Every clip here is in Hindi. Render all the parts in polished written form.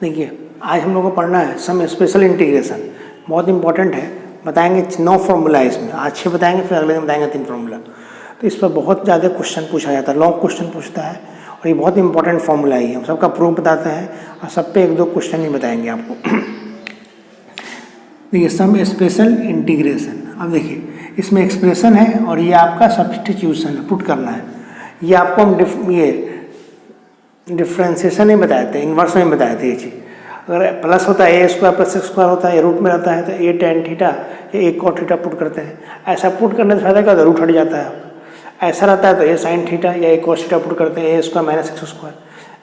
देखिए आज हम लोग को पढ़ना है सम स्पेशल इंटीग्रेशन, बहुत इंपॉर्टेंट है। बताएंगे 9 फॉर्मूला है इसमें, आज 6 बताएंगे, फिर अगले दिन बताएंगे 3 फॉर्मूला। तो इस पर बहुत ज़्यादा क्वेश्चन पूछा जाता है, लॉन्ग क्वेश्चन पूछता है और ये बहुत इंपॉर्टेंट फॉर्मूला है। हम सबका प्रूफ बताते हैं और सब पे 1-2 क्वेश्चन ही बताएंगे आपको। देखिए सम स्पेशल इंटीग्रेशन, अब देखिए इसमें एक्सप्रेशन है और ये आपका सब्स्टिट्यूशन है, पुट करना है। ये आपको हम ये डिफ्रेंसिएशन नहीं बताए थे, इन्वर्स में बताए थे ये चीज़। अगर प्लस होता है a² + x² होता है, ये रूट में रहता है तो a tan थीटा या a cot थीटा पुट करते हैं। ऐसा पुट करने से फायदा क्या होता है, रूट हट जाता है। ऐसा रहता है तो a sin थीटा या a cos थीटा पुट करते हैं, a² - x²,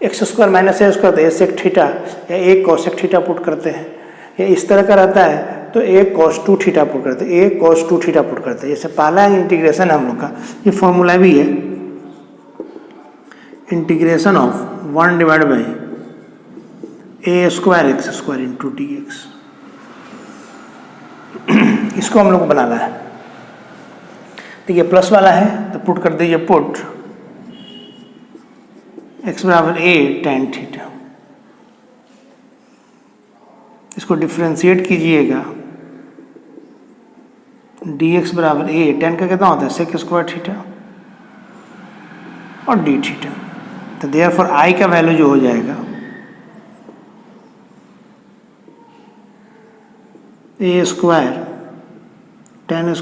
x² - a² तो a sec थीटा या a cosec थीटा पुट करते हैं। या इस तरह का रहता है तो a cos 2 थीटा पुट करते हैं, a cos 2 थीटा पुट करते हैं। जैसे पहला इंटीग्रेशन है हम लोग का, ये फॉर्मूला भी है, integration of 1/a² x² into dx। इसको हम लोग को बनाना है। देखिए प्लस वाला है तो पुट कर दीजिए, put x = a tan theta. इसको डिफ्रेंशिएट कीजिएगा, dx = a tan का कितना होता है sec² थीटा और d थीटा। तो देयरफॉर i का वैल्यू जो हो जाएगा a² tan²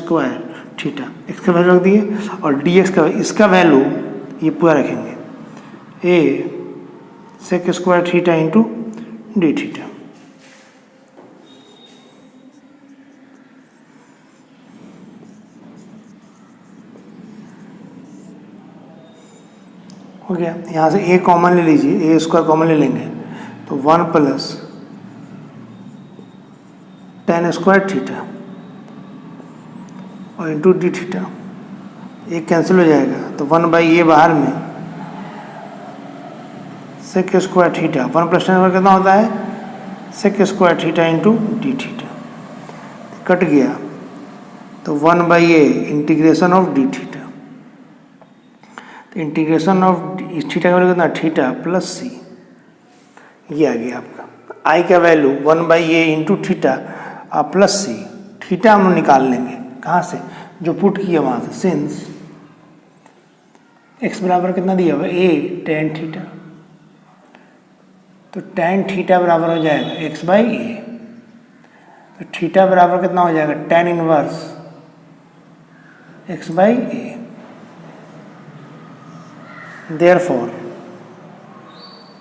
थीटा, x का वैल्यू रख दिए और dx का, इसका वैल्यू ये पूरा रखेंगे a sec² theta into d theta. हो गया। यहाँ से a कॉमन ले लीजिए, a² कॉमन ले लेंगे तो 1 + tan² थीटा और इंटू d थीटा, एक कैंसिल हो जाएगा तो 1/a बाहर में sec² थीटा, 1 + tan² कितना होता है sec² theta into d theta, cut गया तो 1/a integration of d theta. तो इंटीग्रेशन ऑफ थीटा का वैल्यू कितना, थीटा + c, ये आ गया आपका। i का value 1/a into theta + c, theta हम निकाल लेंगे कहाँ से, जो पुट किया वहाँ से, सिंस x बराबर कितना दिया हुआ a tan थीटा, तो tan थीटा बराबर हो जाएगा x/a। तो थीटा बराबर कितना हो जाएगा tan inverse x/a। Therefore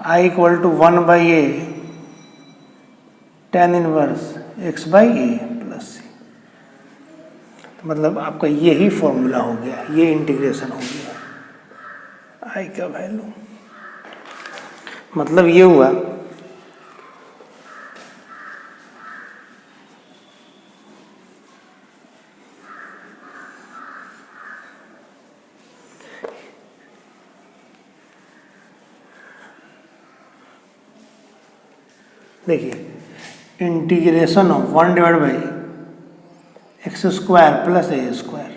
i = 1/a tan inverse x/a + c। तो मतलब आपका यही फॉर्मूला हो गया, ये इंटीग्रेशन हो गया i का वैल्यू। मतलब ये हुआ देखिए integration of 1/x² + a²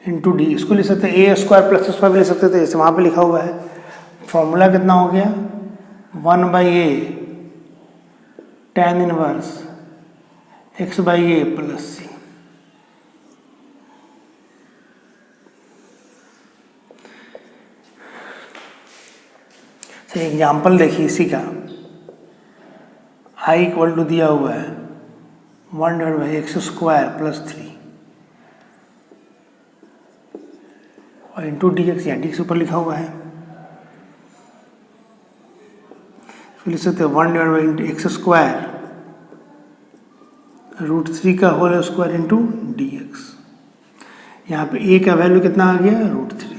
into D. इसको ले सकते हैं a² + x² भी ले सकते थे, जैसे वहाँ पे लिखा हुआ है। फॉर्मूला कितना हो गया 1/a tan inverse x/a + c। Example देखिए इसी का, i = दिया हुआ है 1/x² + 3 और इंटू dx, या dx ऊपर लिखा हुआ है, फिर लिख सकते हैं 1/x² √3 का होल स्क्वायर इंटू dx। यहाँ पे a का वैल्यू कितना आ गया √3।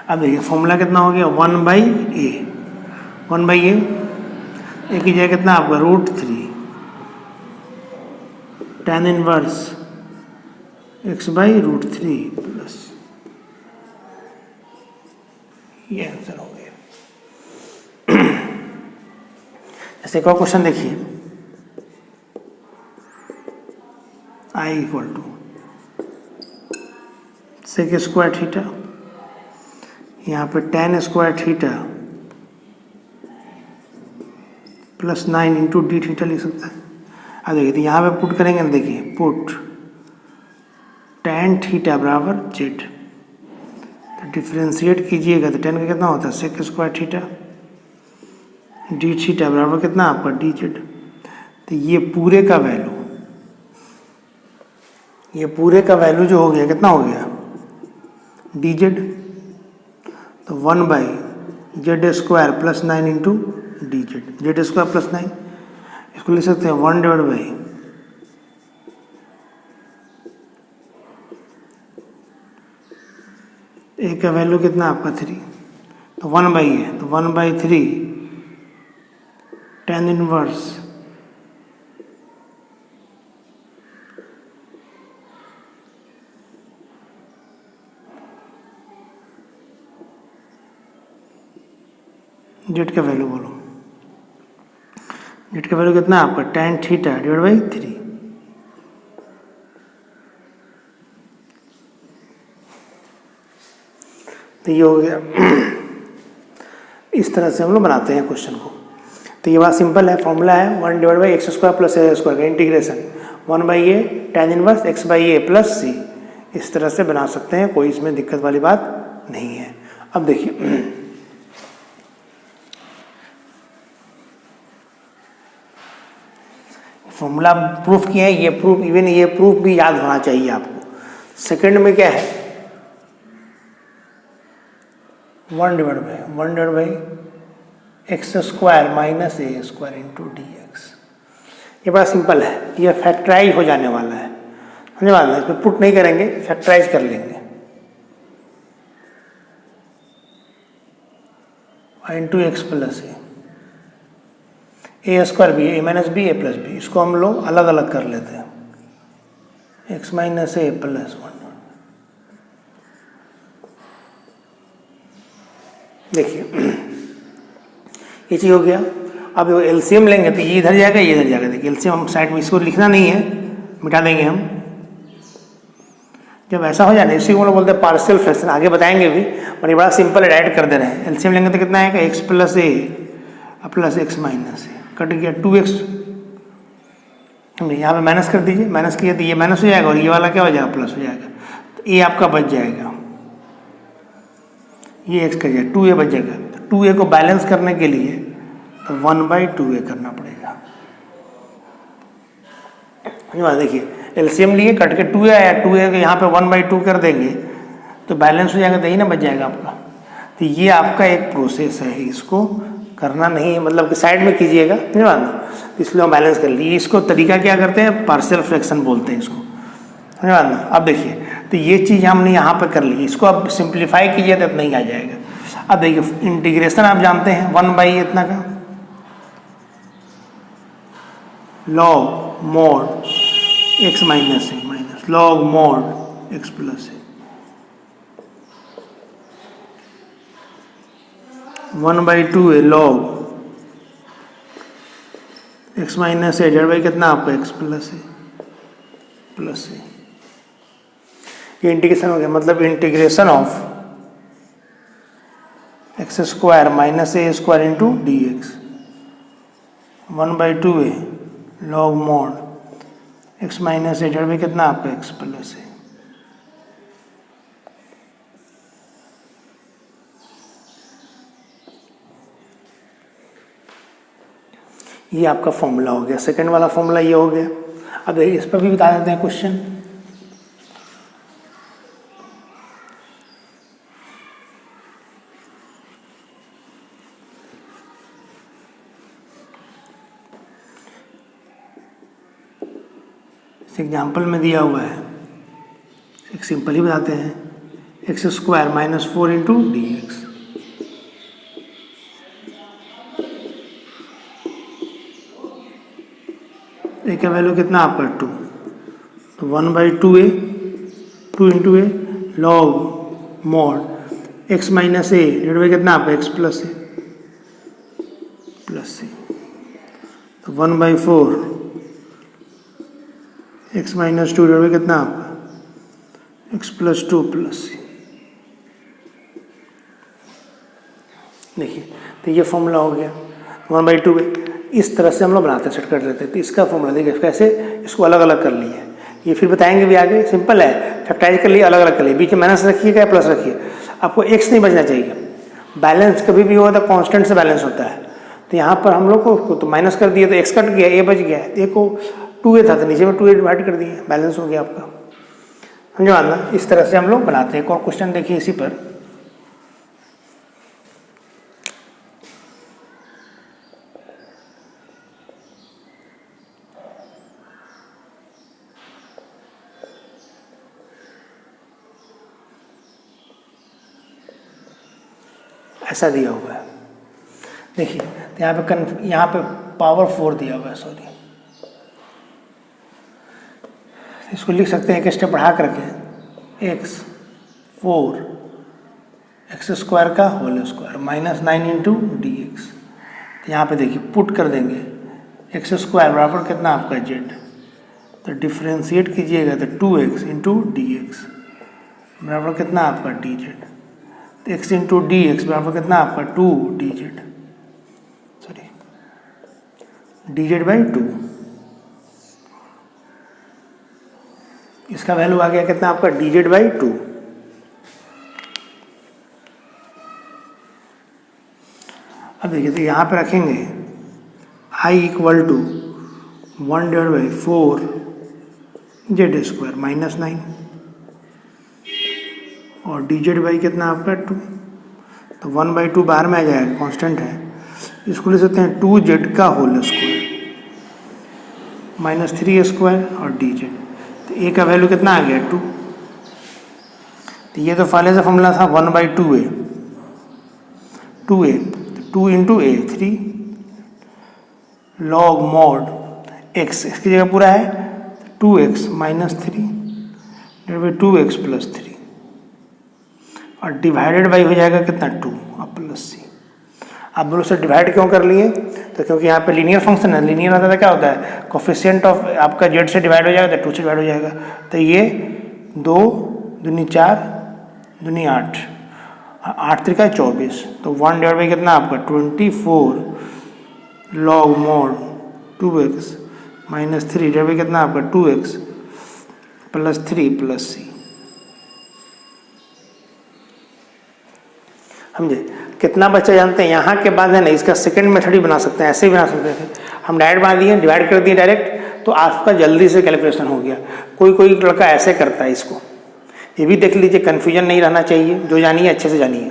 अब देखिए फॉर्मूला कितना हो गया 1/a, 1/a ए की जगह कितना आपका √3 tan इनवर्स x/√3 + ये आंसर हो गया। ऐसे एक और क्वेश्चन देखिए, I equal to sec square theta, यहाँ पे tan square theta plus 9 into D theta लिख सकता है। अब देखिए, तो यहाँ पे पुट करेंगे ना, देखिए पुट tan थीटा बराबर जेड, तो डिफ्रेंशिएट कीजिएगा तो tan का कितना होता है sec square theta, D theta बराबर कितना आपका डी जेड। तो ये पूरे का वैल्यू जो हो गया कितना हो गया डी जेड, तो 1/जेड square plus 9 into d z, z square plus 9, इसको लिख सकते हैं 1/, ए का वैल्यू कितना आपका 3, तो 1/, है तो 1/3 tan इनवर्स जेड का वैल्यू बोलो, जेड का वैल्यू कितना आपका tan थीटा डिवाइड बाई 3। तो ये हो गया। इस तरह से हम लोग बनाते हैं क्वेश्चन को। तो ये बात सिंपल है, फॉर्मूला है 1/x² प्लस a स्क्वायर का integration 1/a tan inverse x/a plus c। इस तरह से बना सकते हैं, कोई इसमें दिक्कत वाली बात नहीं है। अब देखिए फॉर्मूला प्रूफ किए हैं, ये प्रूफ इवन ये प्रूफ भी याद होना चाहिए आपको। सेकंड में क्या है 1/x² minus a square into D X. ये बड़ा सिंपल है, ये फैक्टराइज हो जाने वाला है, समझ में आना, इसमें पुट नहीं करेंगे, फैक्टराइज कर लेंगे इंटू एक्स प्लस ए स्क्वायर बी ए माइनस बी ए प्लस बी, इसको हम लोग अलग अलग कर लेते हैं, एक्स माइनस ए प्लस 1। देखिए ये चीज हो गया। अब एलसीएम लेंगे तो ये इधर जाएगा, ये इधर जाएगा। देखिए एलसीएम हम साइड में इसको लिखना नहीं है, मिटा देंगे हम। जब ऐसा हो जाए इसी को बोलते हैं पार्शियल फ्रैक्शन, आगे बताएंगे भी, और ये बड़ा सिंपल है, ऐड कर दे रहे हैं। एलसीएम लेंगे तो कितना आएगा एक्स प्लस ए प्लस एक्स माइनस ए, कट गया 2x। यहाँ पे माइनस कर दीजिए, माइनस किया तो ये माइनस हो जाएगा और ये वाला क्या हो जाएगा प्लस हो जाएगा, तो ए आपका बच जाएगा, ये x का जाएगा 2a बच जाएगा। तो 2a को बैलेंस करने के लिए तो 1/2a करना पड़ेगा। देखिए एलसीएम लिए, कट के 2a आया, 2a को यहाँ पे 1/2 कर देंगे तो बैलेंस हो जाएगा, तो यही ना बच जाएगा आपका। तो ये आपका एक प्रोसेस है, इसको करना नहीं है, मतलब कि साइड में कीजिएगा, नहीं मानना, इसलिए हम बैलेंस कर लिए। इसको तरीका क्या करते हैं, पार्शियल फ्रैक्शन बोलते हैं इसको, नहीं मानना। अब देखिए तो ये चीज़ हमने यहाँ पे कर ली, इसको अब सिंप्लीफाई कीजिए तो नहीं आ जाएगा। अब देखिए इंटीग्रेशन आप जानते हैं 1/, इतना का log mod x minus A minus log mod x plus A 1/2a log x minus a divide by कितना आपका एक्स प्लस ए। ये इंटीग्रेशन हो गया, मतलब integration of x² minus A square into D x 1/2a log mod x minus a divide by कितना आपका एक्स प्लस ए। ये आपका फॉर्मूला हो गया, सेकंड वाला फॉर्मूला ये हो गया। अब इस पर भी बता देते हैं क्वेश्चन। इस एग्जाम्पल में दिया हुआ है, एक सिंपल ही बताते हैं, x² minus 4 into D x. A का वैल्यू कितना आपका 2, तो 1/2a 2 into a log mod x minus a divide by कितना आपका एक्स प्लस ए, तो 1/4 x minus two divide by कितना आपका x plus two plus c. देखिए तो ये फॉर्मूला हो गया 1/2 में। इस तरह से हम लोग बनाते सेट कर लेते हैं। तो इसका फॉर्मूला देखिए कैसे इसको अलग अलग कर लिए, ये फिर बताएंगे भी आगे। सिंपल है, फैक्टराइज कर लिए, अलग अलग कर लिए, बीच में माइनस रखिएगा या प्लस रखिए, आपको एक्स नहीं बचना चाहिए। बैलेंस कभी भी होता है कांस्टेंट से बैलेंस होता है। तो यहाँ पर हम लोग को तो माइनस कर दिए तो एक्स कट गया, ए बच गया। ए को 2a था तो नीचे में 2a डिवाइड कर दिए, बैलेंस हो गया आपका। समझे बात ना? इस तरह से हम लोग बनाते हैं। एक और क्वेश्चन देखिए इसी पर। ऐसा दिया हुआ है देखिए, तो यहाँ पे पावर 4 दिया हुआ है, सॉरी। इसको लिख सकते हैं एक स्टेप बढ़ा करके एक्स 4 एक्स स्क्वायर का whole square minus 9 into D x. तो यहाँ पे देखिए पुट कर देंगे एक्स स्क्वायर बराबर कितना आपका जेड, तो डिफ्रेंशिएट कीजिएगा तो 2x इंटू डी एक्स बराबर कितना आपका डी जेड। तो एक्स इंटू डी एक्स बराबर कितना आपका 2 D Z, sorry D Z by 2। इसका वैल्यू आ गया कितना आपका डी जेड बाई 2। अब देखिए तो यहाँ पे रखेंगे I equal to 1 divide by 4 z square minus 9 और डी जेड बाई कितना आपका 2। तो 1/2 बाहर में आ जाएगा, कांस्टेंट है। इसको ले सकते हैं 2 जेड का होल स्क्वायर माइनस 3 स्क्वायर और डी जेड। तो ए का वैल्यू कितना आ गया 2। तो ये तो पहले से फॉर्मूला था 1/2a 2a, 2 इंटू ए 3 लॉग मॉड एक्स, इसकी जगह पूरा है 2x minus 3 divide by 2x plus 3 और डिवाइडेड बाई हो जाएगा कितना 2 और प्लस सी। आप बोलो सर डिवाइड क्यों कर लिए? तो क्योंकि यहाँ पे लीनियर फंक्शन है। लीनियर होता है क्या होता है, कोफिशिएंट ऑफ आपका जेड से डिवाइड हो जाएगा तो 2 से डिवाइड हो जाएगा। तो ये 2 दूनी 4 दूनी 8 8 त्रिका 24। तो 1 डिवाइड बाई कितना आपका 24 log mod 2x minus 3 divide by कितना आपका 2x प्लस 3 प्लस सी। समझे कितना बच्चा जानते हैं? यहाँ के बाद है ना इसका सेकंड मेथड ही बना सकते हैं, ऐसे ही बना सकते थे। हम डायरेक्ट बना दिए, डिवाइड कर दिए डायरेक्ट, तो आपका जल्दी से कैलकुलेशन हो गया। कोई लड़का ऐसे करता है इसको, ये भी देख लीजिए, कन्फ्यूजन नहीं रहना चाहिए। जो जानिए अच्छे से जानिए।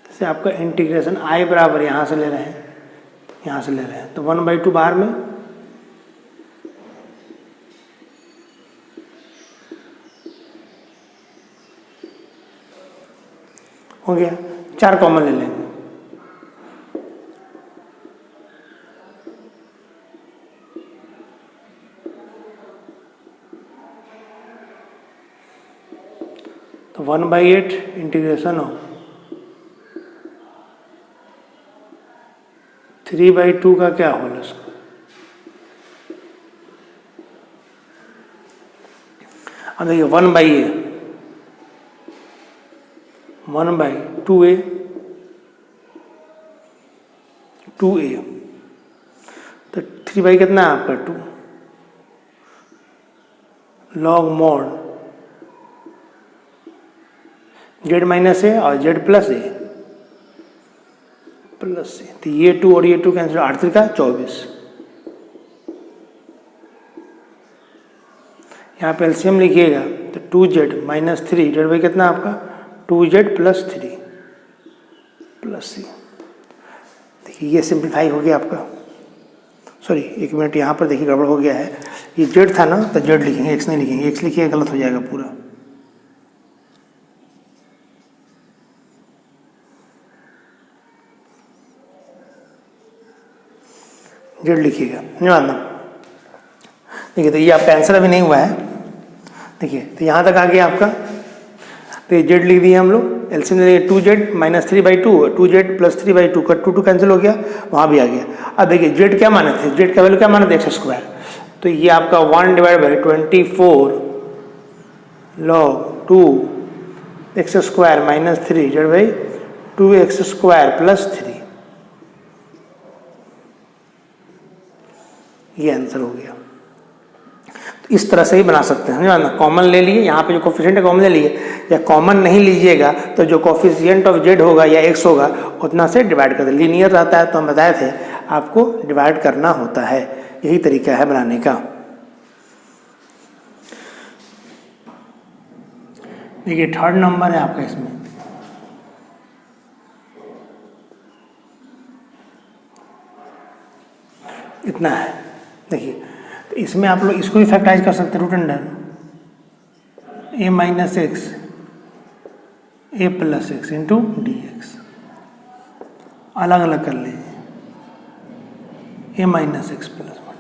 जैसे आपका इंटीग्रेशन आई बराबर यहाँ से ले रहे हैं, यहाँ से ले रहे हैं, तो 1/2 बाहर में हो गया। 4 कॉमन ले लेंगे, तो 1/8 इंटीग्रेशन हो 3/2 का क्या होल उसको। अब देखिए 1/2a 2a, तो 3 कितना है आपका 2 लॉग मॉड जेड माइनस ए और जेड प्लस ए प्लस सी। तो ये 2 और ये 2 कैंसिल, 8 त्रिका 24। यहाँ पे एलसीएम लिखिएगा तो 2z माइनस 3 जेड बाई कितना आपका 2z प्लस 3 प्लस सी। देखिए ये सिंप्लीफाई हो गया आपका। सॉरी 1 मिनट, यहाँ पर देखिए गड़बड़ हो गया है। ये z था ना, तो z लिखेंगे, x नहीं लिखेंगे। x लिखिएगा गलत हो जाएगा पूरा। z लिखिएगा, नहीं मानना। देखिए तो ये आपका आंसर अभी नहीं हुआ है। देखिए तो यहाँ तक आ गया आपका। तो ये z लिख दिए हम लोग। एलसीएम देखिए 2z माइनस 3/2, 2z प्लस 3/2 का 2 कैंसिल हो गया, वहाँ भी आ गया। अब देखिए जेड क्या माने थे, जेड का वैल्यू क्या माने थे एक्स स्क्वायर, तो ये आपका 1/24 log 2 x square minus 3 Z by 2 x square plus 3, ये आंसर हो गया। तो इस तरह से ही बना सकते हैं, समझ, कॉमन ले लिए, यहाँ पे जो कोफिशिएंट है कॉमन ले लिए, या कॉमन नहीं लीजिएगा तो जो कोफिशिएंट ऑफ जेड होगा या एक्स होगा उतना से डिवाइड कर दे। लीनियर रहता है तो हम बताए थे आपको डिवाइड करना होता है, यही तरीका है बनाने का। देखिए थर्ड नंबर है आपका, इसमें इतना है। देखिए तो इसमें आप लोग इसको भी फैक्टराइज कर सकते हैं, root under a minus X A plus X into D X, अलग अलग कर लीजिए, a माइनस एक्स प्लस 1।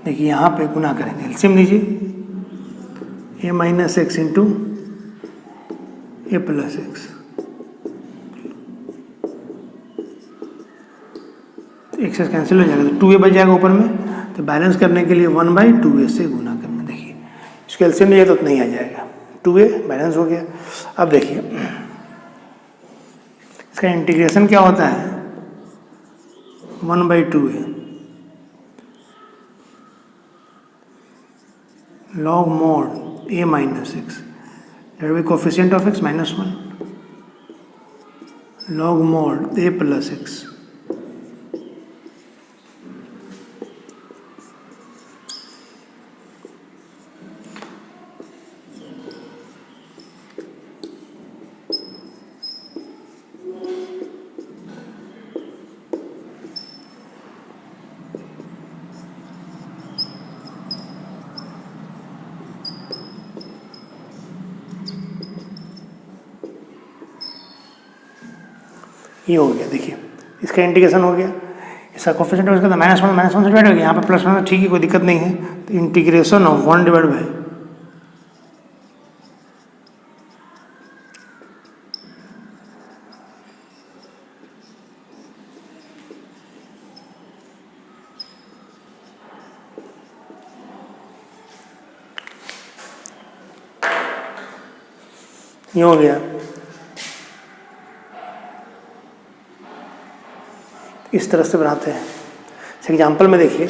देखिए यहाँ पे गुना करेंगे, एलसीएम लीजिए, a minus x into A plus x, x cancel हो जाएगा तो 2a बच जाएगा ऊपर में, तो बैलेंस करने के लिए 1/2a से गुना करना। देखिए इसको एलसीएम लीजिए तो नहीं आ जाएगा, 2a बैलेंस हो गया। अब देखिए इसका इंटीग्रेशन क्या होता है, 1/2a log mod a minus X डेट by coefficient of X -1 log mod a plus X, ये हो गया। देखिए इसका इंटीग्रेशन हो गया, इसका कोफिशिएंट इसका -1 से डिवाइड हो गया, यहाँ पे +1 ठीक है, कोई दिक्कत नहीं है। तो इंटीग्रेशन ऑफ 1 डिवाइड बाई ये हो गया। इस तरह से बनाते हैं। इस एग्जाम्पल में देखिए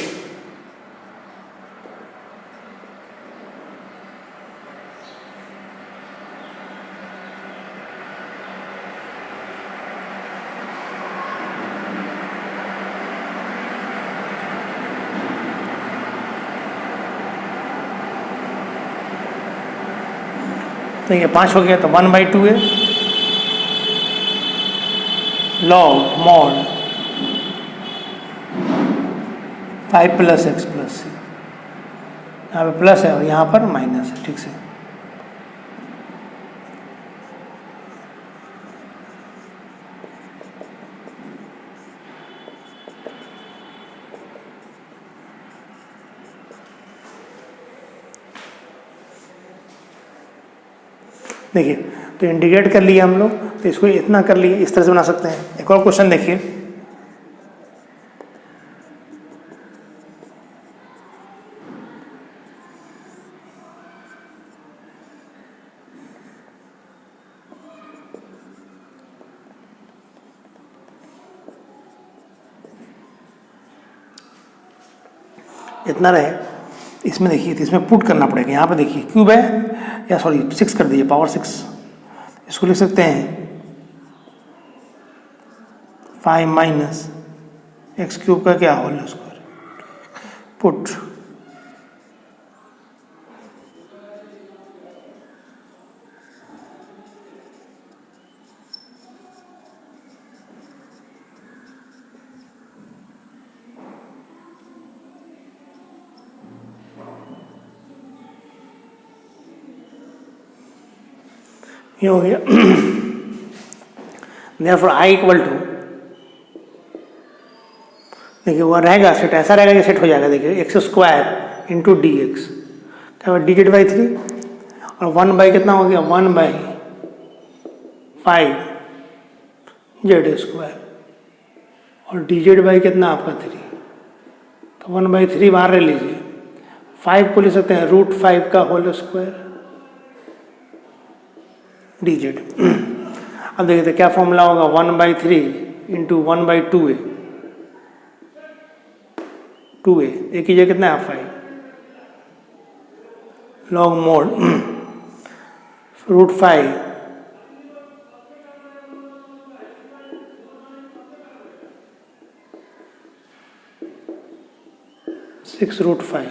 तो ये 5 हो गया, तो 1/2a log mod 5 plus x plus c, यहाँ पे प्लस है और यहाँ पर माइनस है, ठीक से। देखिए तो इंटीग्रेट कर लिया हम लोग, तो इसको इतना कर लिए, इस तरह से बना सकते हैं। एक और क्वेश्चन देखिए, इतना रहे, इसमें देखिए तो इसमें पुट करना पड़ेगा। यहाँ पे देखिए क्यूब है, या सॉरी 6 कर दीजिए, पावर 6, इसको लिख सकते हैं 5 माइनस एक्स क्यूब का क्या होल स्क्वायर, पुट ये हो गया। therefore I इक्वल टू, देखिए वो रहेगा सेट, ऐसा रहेगा कि सेट हो जाएगा। देखिए x square into D x, क्या डी जेड बाई 3 और 1 बाई कितना हो गया 1 बाई 5 जेड स्क्वायर और डी जेड बाई कितना आपका 3, तो 1 बाई 3 बाहर ले लीजिए, 5 को ले सकते हैं रूट 5 का होल स्क्वायर डी जेड। अब देखिए तो क्या फॉर्मूला होगा 1 by 3 into 1 by 2a, 2a एक कीजिए कितना है 5 log mod root 5 6 root 5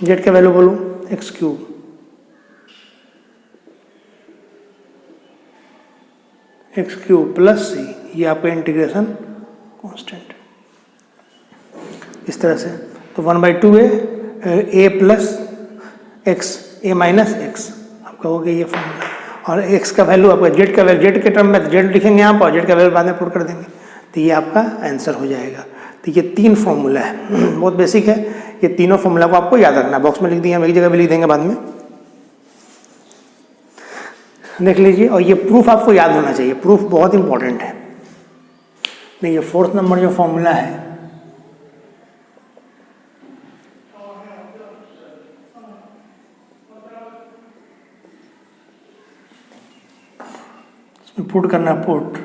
z का वैल्यू बोलूं x cube, x cube plus c, ये आपका इंटीग्रेशन कांस्टेंट इस तरह से। तो 1 by 2 a plus x a minus x आपका हो गया ये फॉर्मूला, और एक्स का वैल्यू आपका जेड का वैल्यू जेड के टर्म में जेड लिखेंगे यहाँ पर, जेड का वैल्यू बाद में पुट कर देंगे, तो ये आपका आंसर हो जाएगा। तो ये 3 फॉर्मूला है बहुत बेसिक है, ये तीनों फॉर्मूला को आपको याद रखना, बॉक्स में लिख दिए, हम एक जगह भी लिख देंगे बाद में, देख लीजिए। और ये प्रूफ आपको याद होना चाहिए, प्रूफ बहुत इंपॉर्टेंट है। देखिए 4th नंबर जो फॉर्मूला है इसमें पुट करना, पुट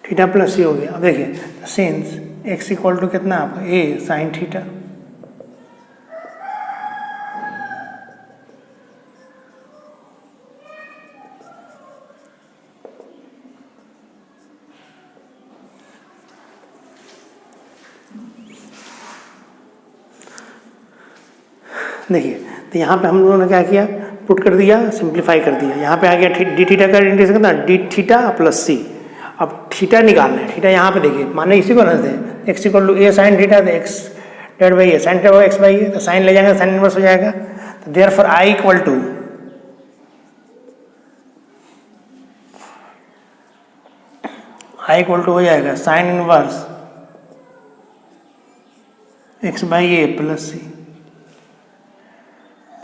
थीटा प्लस सी हो गया। अब देखिए सिंस एक्स इक्वल टू कितना आपका ए साइन थीटा, देखिए तो यहाँ पे हम लोगों ने क्या किया, पुट कर दिया, सिंप्लीफाई कर दिया, यहाँ पे आ गया डी थीटा का इंटीग्रेशन कितना डी थीटा प्लस सी। अब थीटा निकालना है, थीटा यहाँ पे देखिए माने इसी को रख दें, x equal to a sine theta, तो x divided by a sine theta x by a, तो साइन ले जाएंगे साइन इनवर्स हो जाएगा। तो देयरफॉर आई इक्वल टू हो जाएगा sine inverse x by A plus C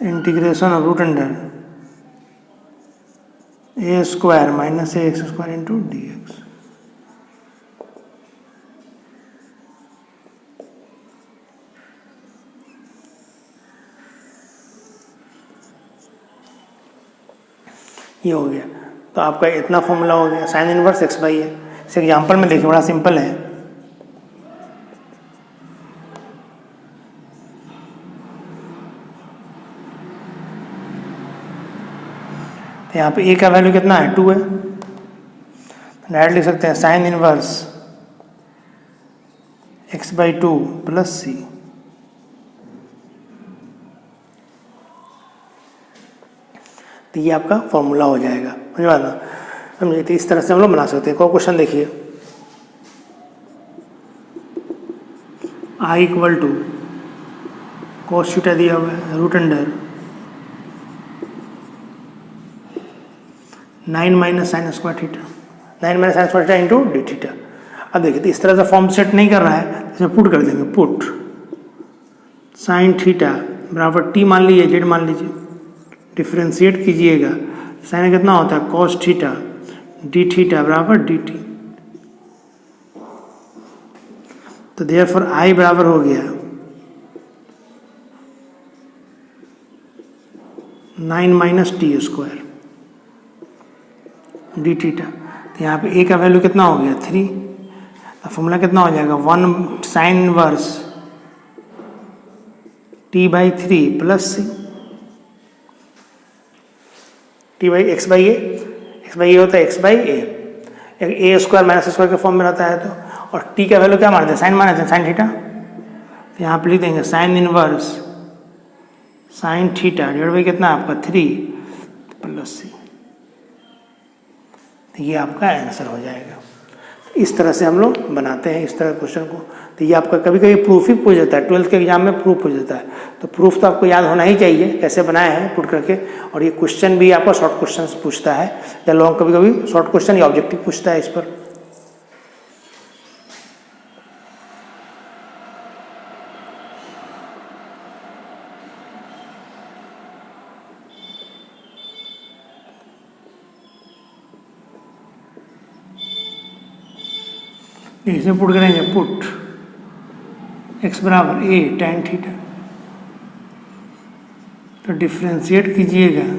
integration of root under A square minus A X square into D X. ये हो गया, तो आपका इतना फॉर्मूला हो गया sine inverse x by A. इस एग्जाम्पल में देखिए बड़ा सिंपल है, तो यहाँ पे ए का वैल्यू कितना है 2 है, डायरेक्ट लिख सकते हैं sine inverse x by 2 plus c. तो ये आपका फॉर्मूला हो जाएगा, मुझे बात ना समझिए। तो इस तरह से हम लोग बना सकते हैं। कोई क्वेश्चन देखिए, I equal to cos theta दिया हुआ है root under 9 minus sine square theta, 9 minus sine square theta into D theta. अब देखिए तो इस तरह से फॉर्म सेट नहीं कर रहा है, इसमें पुट कर देंगे, पुट साइन थीटा बराबर टी मान लीजिए, जेड मान लीजिए, डिफ्रेंशिएट कीजिएगा, साइन कितना होता है कॉस थीटा डी थीटा बराबर डी टी। तो देयरफॉर आई बराबर हो गया 9 minus T square D theta. तो यहाँ पे ए का वैल्यू कितना हो गया 3, तो फॉर्मूला कितना हो जाएगा 1 sine inverse t by 3 plus c, t by x by a होता है x by a square minus square के फॉर्म में रहता है। तो और टी का वैल्यू क्या मानते हैं साइन मानते हैं, साइन थीटा। तो यहाँ पे लिख देंगे sine inverse sine theta divide by कितना आपका 3 प्लस सी। तो ये आपका आंसर हो जाएगा। इस तरह से हम लोग बनाते हैं इस तरह क्वेश्चन को। तो ये आपका कभी कभी प्रूफ ही पूछ जाता है, 12th के एग्जाम में प्रूफ पूछ जाता है। तो प्रूफ तो आपको याद होना ही चाहिए कैसे बनाए हैं पुट करके। और ये क्वेश्चन भी आपका शॉर्ट क्वेश्चन पूछता है या लॉन्ग, कभी कभी शॉर्ट क्वेश्चन या ऑब्जेक्टिव पूछता है इस पर। इसमें पुट करेंगे, पुट x बराबर a tan थीटा। तो डिफ्रेंशिएट कीजिएगा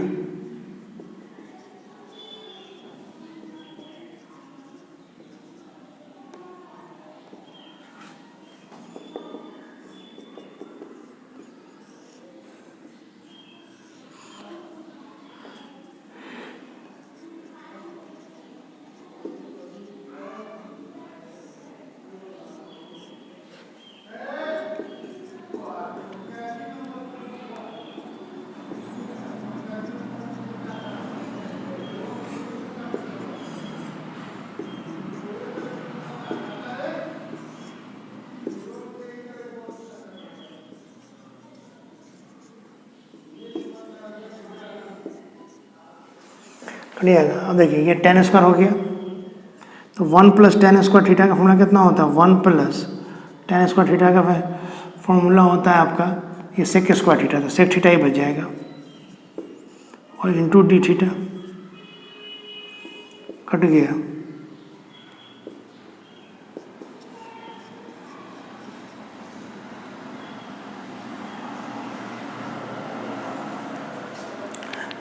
क्लियर। अब देखिए ये tan स्क्वायर हो गया, तो 1 प्लस tan स्क्वायर थीटा का फॉर्मूला कितना होता है 1 प्लस tan स्क्वायर थीटा का फॉर्मूला होता है आपका ये सेक स्क्वायर थीटा, तो सेक थीटा ही बच जाएगा और इंटू डी थीटा कट गया।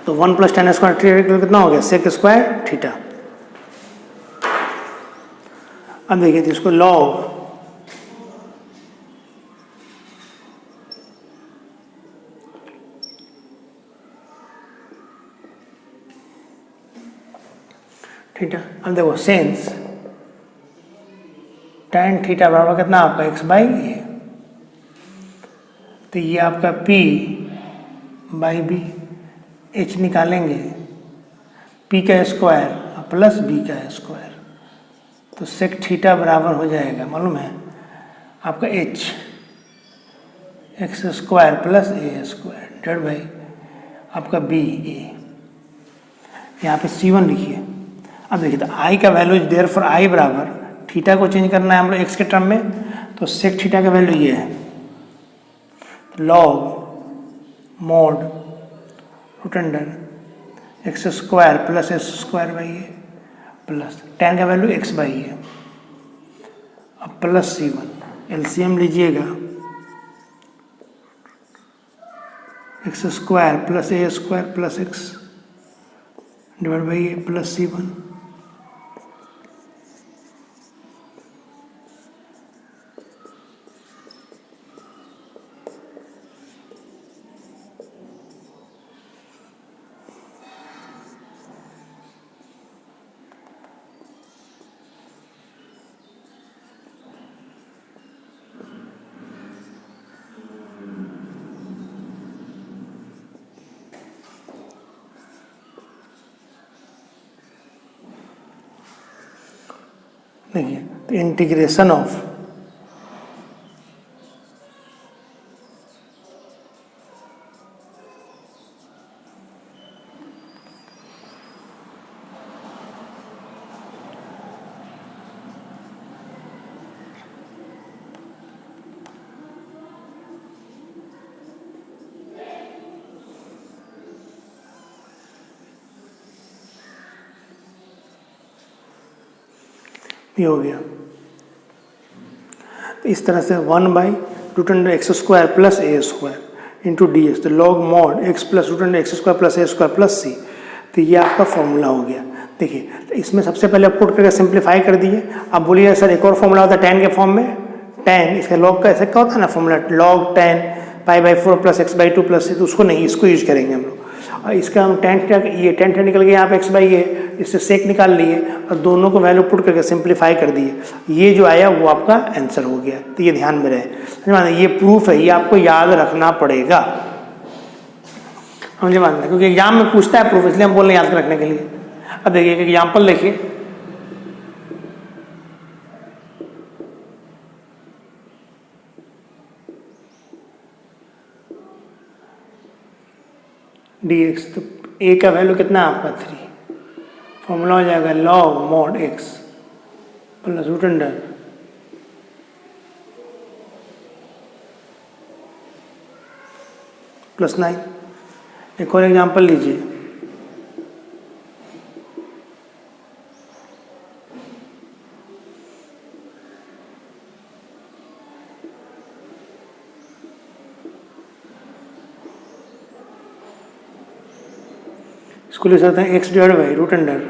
तो 1 प्लस tan स्क्वायर थीटा कितना हो गया सेक स्क्वायर थीटा। अब देखिए तो इसको लॉग थीटा। अब देखो सेंस tan थीटा बराबर कितना आपका x बाई ए। तो ये आपका p बाई बी, h निकालेंगे p का स्क्वायर प्लस b का स्क्वायर, तो सेक थीटा बराबर हो जाएगा मालूम है आपका h x square plus A square divide by आपका बी ए। यहाँ पे c1 लिखिए। अब देखिए तो i का वैल्यू देयर फॉर i बराबर थीटा को चेंज करना है हम लोग x के टर्म में, तो सेक थीटा का वैल्यू ये है log mod root under x square plus S square by A plus tan का वैल्यू x बाई ए। अब प्लस c1 एलसीएम लीजिएगा X square plus A square plus X divide by A plus c1। देखिए तो इंटीग्रेशन ऑफ ये हो गया। तो इस तरह से 1 by root under x square plus A square into D x, तो log mod x plus root under x square plus ए स्क्वायर प्लस सी, तो ये आपका फॉर्मूला हो गया। देखिए तो इसमें सबसे पहले पुट करके सिंप्लीफाई कर दिए। अब बोलिए सर एक और फॉर्मूला होता है tan के फॉर्म में, tan इसका लॉग का ऐसा क्या होता है ना formula, log tan π/4 plus x/2 plus, तो उसको नहीं, इसको यूज करेंगे हम लोग। और इसका हम tan थीटा, ये tan थीटा निकल गया यहाँ पे x/a, इससे सेक निकाल लिए और दोनों को वैल्यू पुट करके सिंप्लीफाई कर दिए, ये जो आया वो आपका आंसर हो गया। तो ये ध्यान में रहे, ये प्रूफ है, ये आपको याद रखना पड़ेगा, समझे बात है, क्योंकि एग्जाम में पूछता है प्रूफ, इसलिए हम बोल रहे हैं याद रखने के लिए। अब देखिए एक एग्जाम्पल देखिए, dx, तो a का वैल्यू कितना है आपका 3, फॉर्मूला हो जाएगा log mod x plus root under plus 9। एक और एग्जाम्पल लीजिए, इसको लिख सकते हैं x divide by root under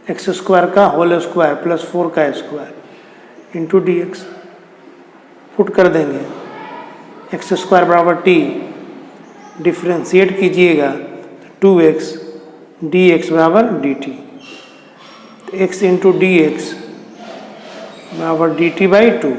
x square का होल स्क्वायर प्लस 4 का square into D x, put कर देंगे एक्स स्क्वायर बराबर टी, डिफ्रेंशिएट कीजिएगा 2x डी एक्स बराबर d t, x into D x बराबर d t by 2।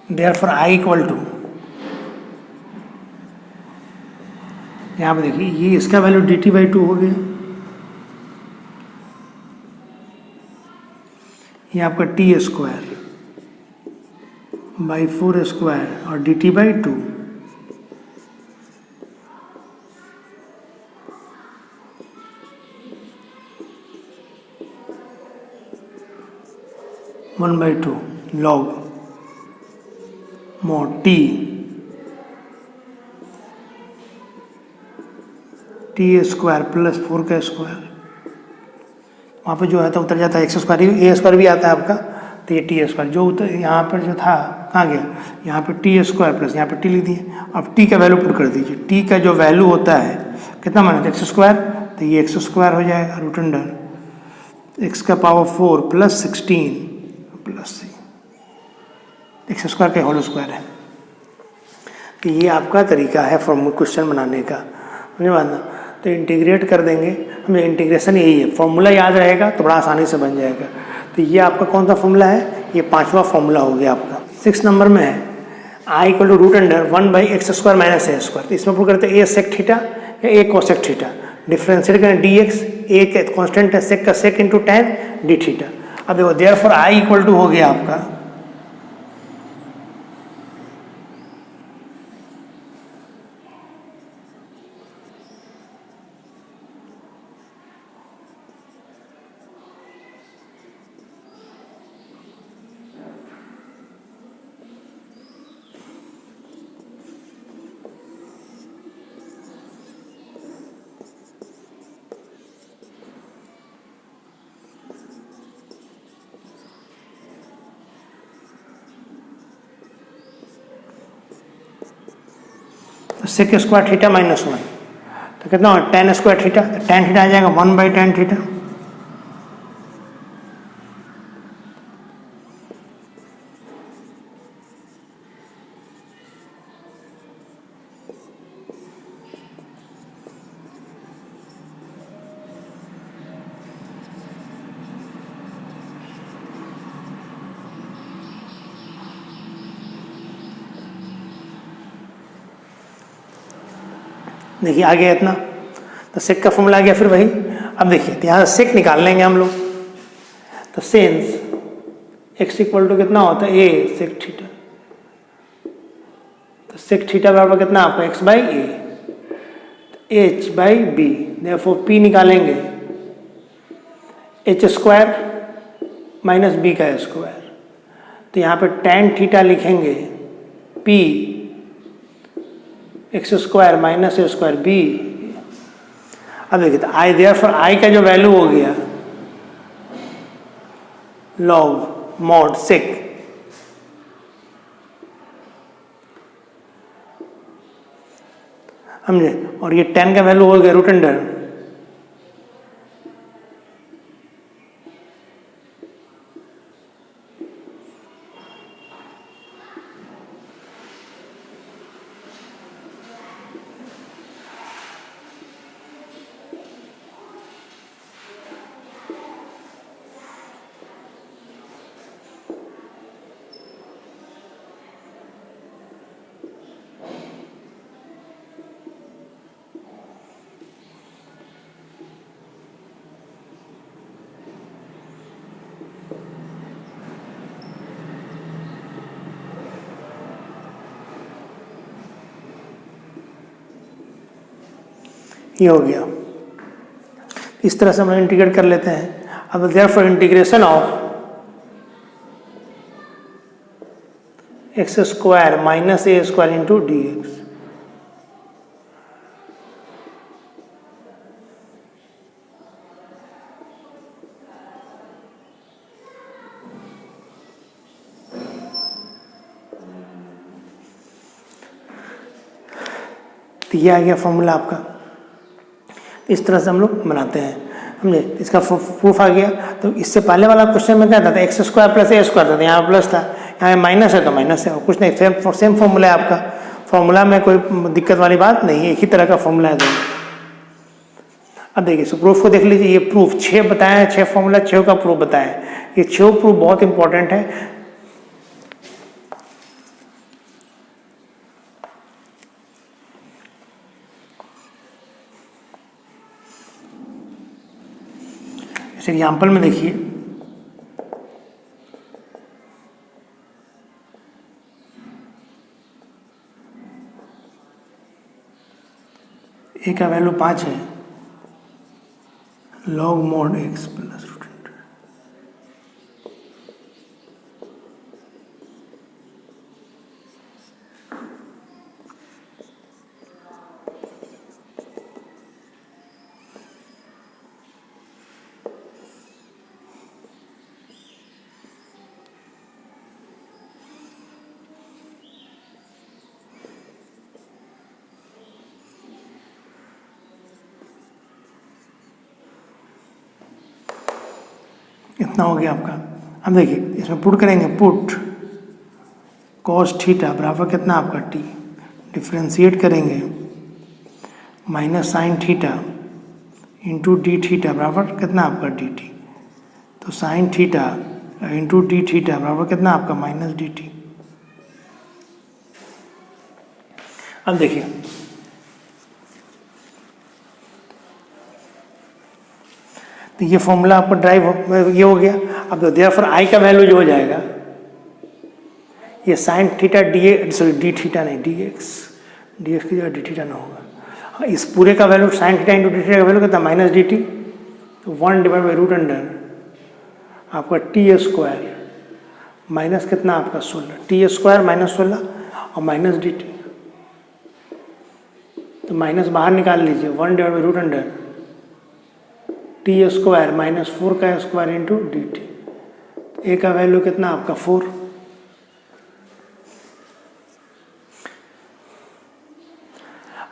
Therefore I equal to, यहाँ पे देखिए ये इसका वैल्यू डी टी बाई 2 हो गया, ये आपका टी स्क्वायर बाई 4 स्क्वायर और D t by 2, one by 2 log mod T square plus 4 का स्क्वायर, वहाँ पे जो है तो उतर जाता है एक्स स्क्वायर, ए स्क्वायर भी आता है आपका, तो ये टी स्क्वायर जो उतर यहाँ पर जो था कहाँ गया, यहाँ पे टी स्क्वायर प्लस यहाँ पे टी लिख दिए। अब टी का वैल्यू पुट कर दीजिए, टी का जो वैल्यू होता है कितना माना एक्स स्क्वायर, तो ये एक्स स्क्वायर हो जाएगा रूट अंडर एक्स का पावर 4 प्लस 16 प्लस सी, एक्स स्क्वायर का होल स्क्वायर है। तो ये आपका तरीका है फॉर्मूला क्वेश्चन बनाने का, समझे बात ना। तो इंटीग्रेट कर देंगे, हमें इंटीग्रेशन यही है, फॉर्मूला याद रहेगा तो बड़ा आसानी से बन जाएगा। तो ये आपका कौन सा फॉर्मूला है, ये 5वां फॉर्मूला हो गया आपका। 6 नंबर में है I equal to root under 1/x square minus A square, तो इसमें पुट करते हैं ए सेक थीटा या ए कोसेक थीटा, डिफ्रेंशिएट करें डी एक्स, ए के कॉन्स्टेंट है सेक का sec into tan d theta. अब देखो देयरफॉर आई इक्वल टू हो गया आपका सेक स्क्वायर थीटा माइनस 1, तो कितना हो tan square theta, tan theta आ जाएगा 1/tan थीटा, देखिए आ गया इतना, तो सेक का फॉर्मूला आ गया फिर वही। अब देखिए तो यहाँ सेक निकाल लेंगे हम लोग, तो सेंस एक्स इक्वल टू कितना होता है ए सेक थीटा, तो सेक थीटा बराबर कितना आपका X by A, H by B, therefore P निकालेंगे एच स्क्वायर माइनस बी का स्क्वायर, तो यहाँ पे tan थीटा लिखेंगे p एक्स स्क्वायर माइनस ए स्क्वायर बी। अब देखिए तो आई देयरफॉर आई का जो वैल्यू हो गया लॉग मॉड सेक, समझे, और ये tan का वैल्यू हो गया रूट अंडर ये हो गया। इस तरह से हम इंटीग्रेट कर लेते हैं। अब therefore integration of x square minus A square into D x, तो ये आ गया फॉर्मूला आपका। इस तरह से हम लोग बनाते हैं, समझे। इसका प्रूफ आ गया। तो इससे पहले वाला क्वेश्चन में क्या था, एक्स स्क्वायर प्लस ए स्क्वायर था, यहाँ प्लस था, यहाँ माइनस है तो माइनस है, और कुछ नहीं, सेम फॉर्मूला है आपका। फॉर्मूला में कोई दिक्कत वाली बात नहीं है, एक ही तरह का फॉर्मूला है दोनों। अब देखिए इस प्रूफ को देख लीजिए। ये प्रूफ 6 बताया है, 6 फॉर्मूला 6 का प्रूफ बताया है। ये 6 प्रूफ बहुत इंपॉर्टेंट है। इस एग्जाम्पल में देखिए, ए का वैल्यू 5 है, log mod x plus root under. इतना हो गया आपका। अब देखिए इसमें पुट करेंगे, पुट कॉस थीटा बराबर कितना आपका टी, डिफ्रेंशिएट करेंगे minus sign theta into D theta बराबर कितना आपका डी टी। तो sign theta into D theta बराबर कितना आपका माइनस डी टी। अब देखिए तो ये फॉर्मूला आपको ड्राइव ये हो गया। अब तो देयरफॉर आई का वैल्यू जो हो जाएगा, ये sine theta D, sorry D theta नहीं, डी एक्स की जगह डी थीटा ना होगा। इस पूरे का वैल्यू sine theta into D theta का वैल्यू कितना, माइनस डी टी। तो 1 डिवाइड बाई रूट अंडर आपका टी स्क्वायर माइनस कितना आपका 16, टी स्क्वायर माइनस 16 और माइनस डी टी। तो माइनस बाहर निकाल लीजिए, 1 divide by root under T square minus 4 का square into d t. A का वैल्यू कितना आपका 4।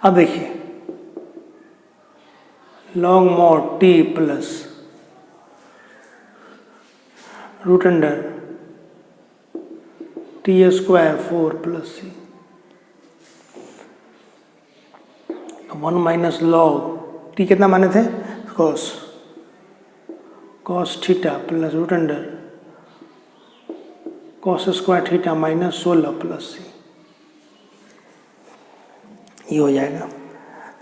अब देखिए log mod t plus root under T square 4 plus c, 1 minus log t कितना माने थे, cos theta plus root under cos square theta minus 16 plus c, ये हो जाएगा।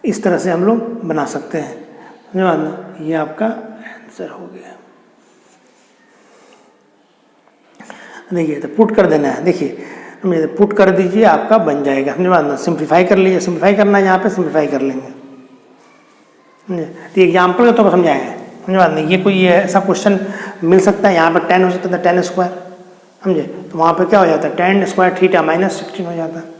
इस तरह से हम लोग बना सकते हैं, समझ में। ये आपका आंसर हो गया। देखिए तो पुट कर देना है, देखिए पुट कर दीजिए, आपका बन जाएगा, समझ। सिंप्लीफाई कर लीजिए, सिंप्लीफाई करना है यहाँ पे, सिंप्लीफाई कर लेंगे। तो एग्जाम्पल का तो समझाएंगे, समझ नहीं। ये कोई ऐसा क्वेश्चन मिल सकता है, यहाँ पर 10 हो सकता है, 10 स्क्वायर, समझे। तो वहाँ पे क्या हो जाता है, tan स्क्वायर थीटा माइनस 16 हो जाता है।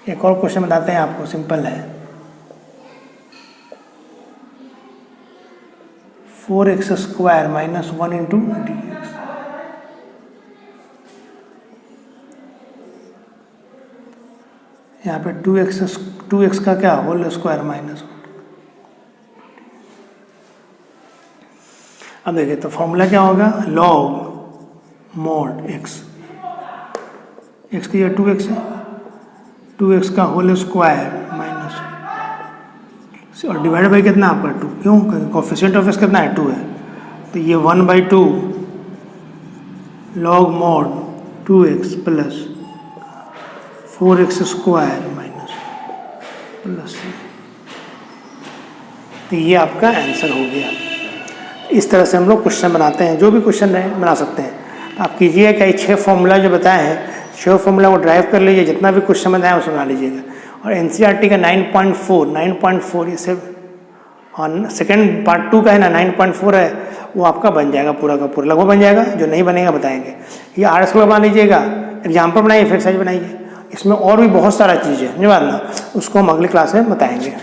एक और क्वेश्चन बताते हैं आपको, सिंपल है। 4x square minus 1 into D x. यहाँ पे 2x का क्या होल स्क्वायर माइनस। अब देखिए तो फॉर्मूला क्या होगा, लॉग मॉड x की जगह 2x है, 2x का होल स्क्वायर माइनस और डिवाइड बाई कितना आपका 2, क्यों, क्योंकि कोफिशिएंट ऑफ x कितना है 2 है, तो ये 1/2 log mod 2x plus 4x square minus plus, तो ये आपका आंसर हो गया। इस तरह से हम लोग क्वेश्चन बनाते हैं, जो भी क्वेश्चन रहे बना सकते हैं। तो आप कीजिए क्या, 6 फॉर्मूला जो बताए हैं 6 फॉर्मूला को ड्राइव कर लीजिए, जितना भी क्वेश्चन बनाया उसको बना लीजिएगा। और एनसीईआरटी का 9.4 इससे, हाँ सेकेंड पार्ट 2 का है ना 9.4 है, वो आपका बन जाएगा पूरा का पूरा, लगभग बन जाएगा, जो नहीं बनेगा बताएंगे। ये आर्ट्स को बना लीजिएगा, एग्जाम्पल बनाइए, फिर एक्सरसाइज बनाइए। इसमें और भी बहुत सारा चीज़ है, नहीं बात ना, उसको हम अगली क्लास में बताएंगे।